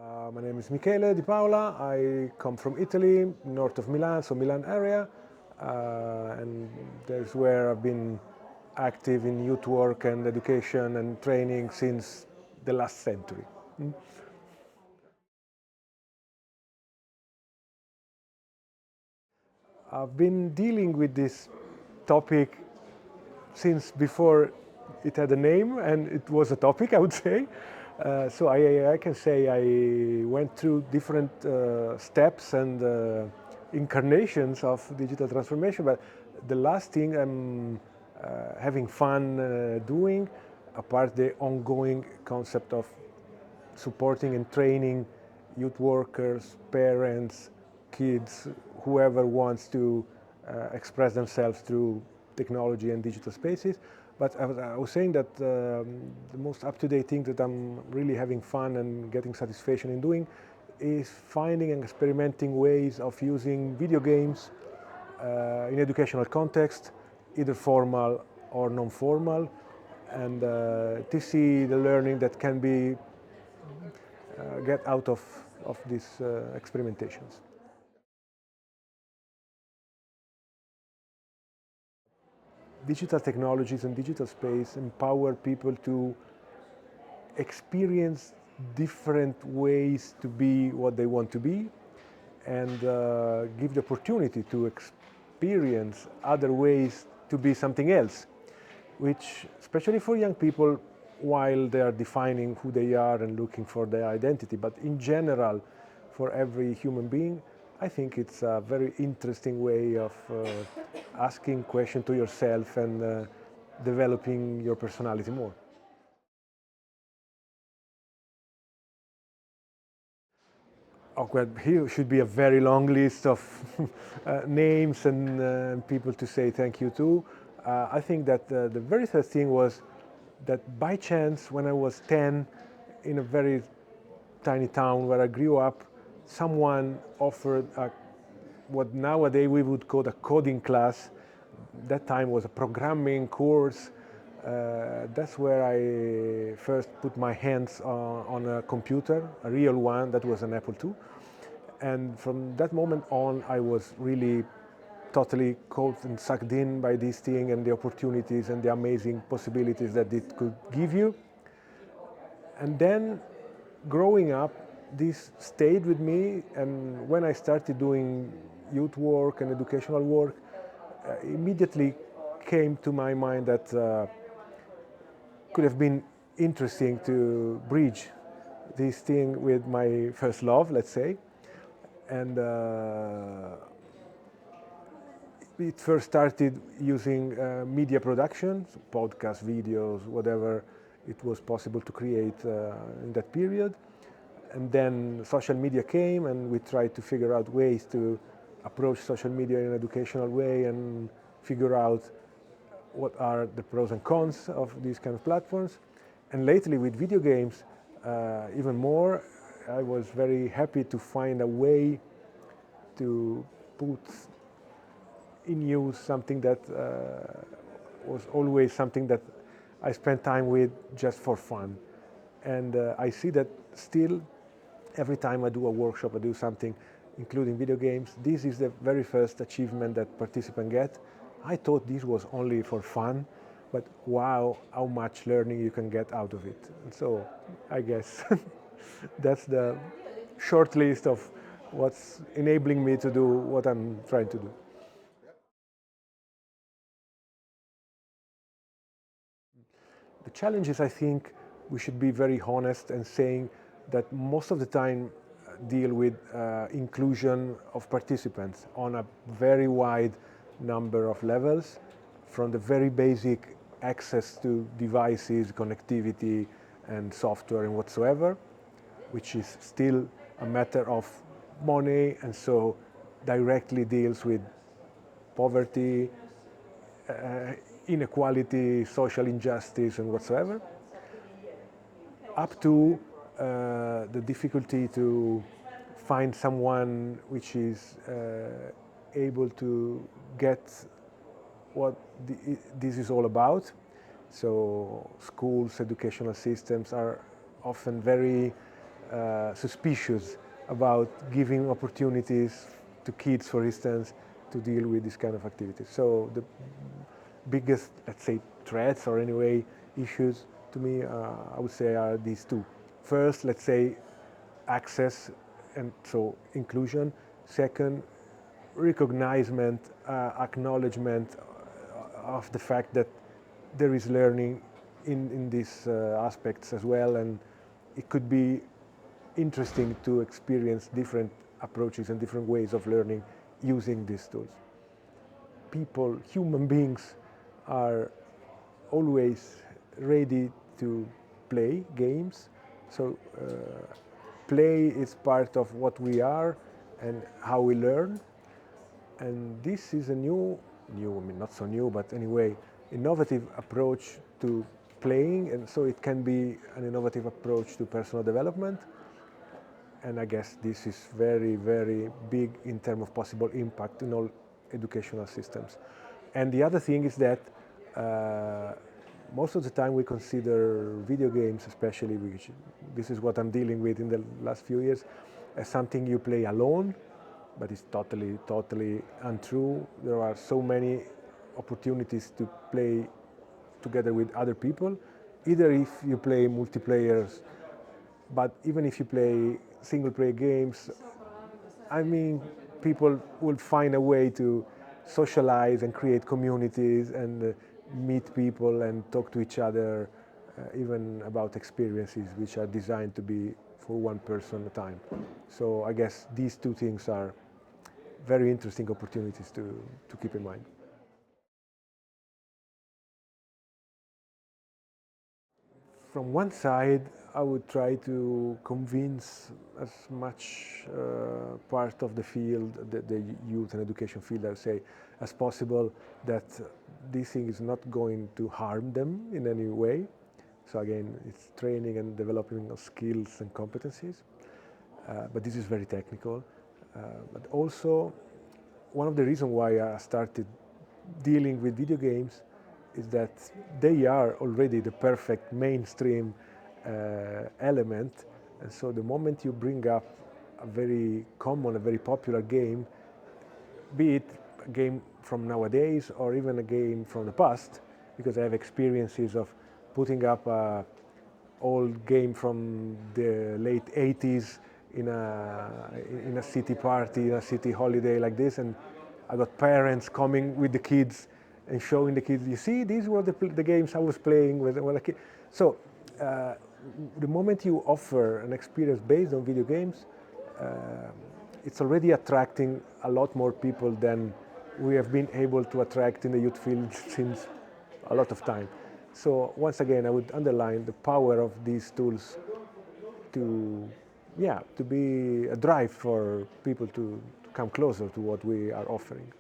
My name is Michele Di Paola. I come from Italy, north of Milan, so Milan area, and that's where I've been active in youth work and education and training since the last century. I've been dealing with this topic since before it had a name and it was a topic, I would say. So I can say I went through different steps and incarnations of digital transformation, but the last thing I'm having fun doing, apart the ongoing concept of supporting and training youth workers, parents, kids, whoever wants to express themselves through technology and digital spaces. But I was saying that the most up-to-date thing that I'm really having fun and getting satisfaction in doing is finding and experimenting ways of using video games in educational context, either formal or non-formal, and to see the learning that can be get out of these experimentations. Digital technologies and digital space empower people to experience different ways to be what they want to be and give the opportunity to experience other ways to be something else, which, especially for young people, while they are defining who they are and looking for their identity, but in general, for every human being, I think it's a very interesting way of asking questions to yourself and developing your personality more. Oh, well, here should be a very long list of names and people to say thank you to. I think that the very first thing was that by chance, when I was 10, in a very tiny town where I grew up, someone offered what nowadays we would call a coding class. That time was a programming course. That's where I first put my hands on a computer, a real one, that was an Apple II. And from that moment on, I was really totally caught and sucked in by this thing and the opportunities and the amazing possibilities that it could give you. And then growing up, this stayed with me, and when I started doing youth work and educational work, immediately came to my mind that could have been interesting to bridge this thing with my first love, let's say. And it first started using media production, so podcasts, videos, whatever it was possible to create in that period. And then social media came, and we tried to figure out ways to approach social media in an educational way and figure out what are the pros and cons of these kind of platforms. And lately with video games, even more, I was very happy to find a way to put in use something that was always something that I spent time with just for fun. And I see that still every time I do a workshop, I do something, including video games, this is the very first achievement that participants get. I thought this was only for fun, but wow, how much learning you can get out of it. And so I guess that's the short list of what's enabling me to do what I'm trying to do. The challenge is, I think, we should be very honest and saying that most of the time deal with inclusion of participants on a very wide number of levels, from the very basic access to devices, connectivity, and software and whatsoever, which is still a matter of money and so directly deals with poverty, inequality, social injustice, and whatsoever, up to the difficulty to find someone which is able to get what this is all about. So schools, educational systems are often very suspicious about giving opportunities to kids, for instance, to deal with this kind of activities. So the biggest, let's say, threats or anyway issues to me, I would say, are these two. First, let's say, access, and so inclusion. Second, recognition, acknowledgement of the fact that there is learning in these aspects as well, and it could be interesting to experience different approaches and different ways of learning using these tools. People, human beings, are always ready to play games. So play is part of what we are and how we learn. And this is a new, I mean not so new, but anyway, innovative approach to playing. And so it can be an innovative approach to personal development. And I guess this is very, very big in terms of possible impact in all educational systems. And the other thing is that most of the time we consider video games, especially, which this is what I'm dealing with in the last few years, as something you play alone, but it's totally, totally untrue. There are so many opportunities to play together with other people, either if you play multiplayers, but even if you play single-player games, I mean, people will find a way to socialize and create communities and meet people and talk to each other, even about experiences which are designed to be for one person at a time. So I guess these two things are very interesting opportunities to keep in mind. From one side, I would try to convince as much part of the field, the youth and education field, I would say, as possible, that this thing is not going to harm them in any way. So again, it's training and developing of skills and competencies, but this is very technical. But also, one of the reasons why I started dealing with video games is that they are already the perfect mainstream element, and so the moment you bring up a very common, a very popular game, be it a game from nowadays or even a game from the past, because I have experiences of putting up a old game from the late 80s in a city party, in a city holiday like this, and I got parents coming with the kids and showing the kids, you see, these were the games I was playing with when a kid. So the moment you offer an experience based on video games, it's already attracting a lot more people than we have been able to attract in the youth field since a lot of time. So once again, I would underline the power of these tools to, yeah, to be a drive for people to come closer to what we are offering.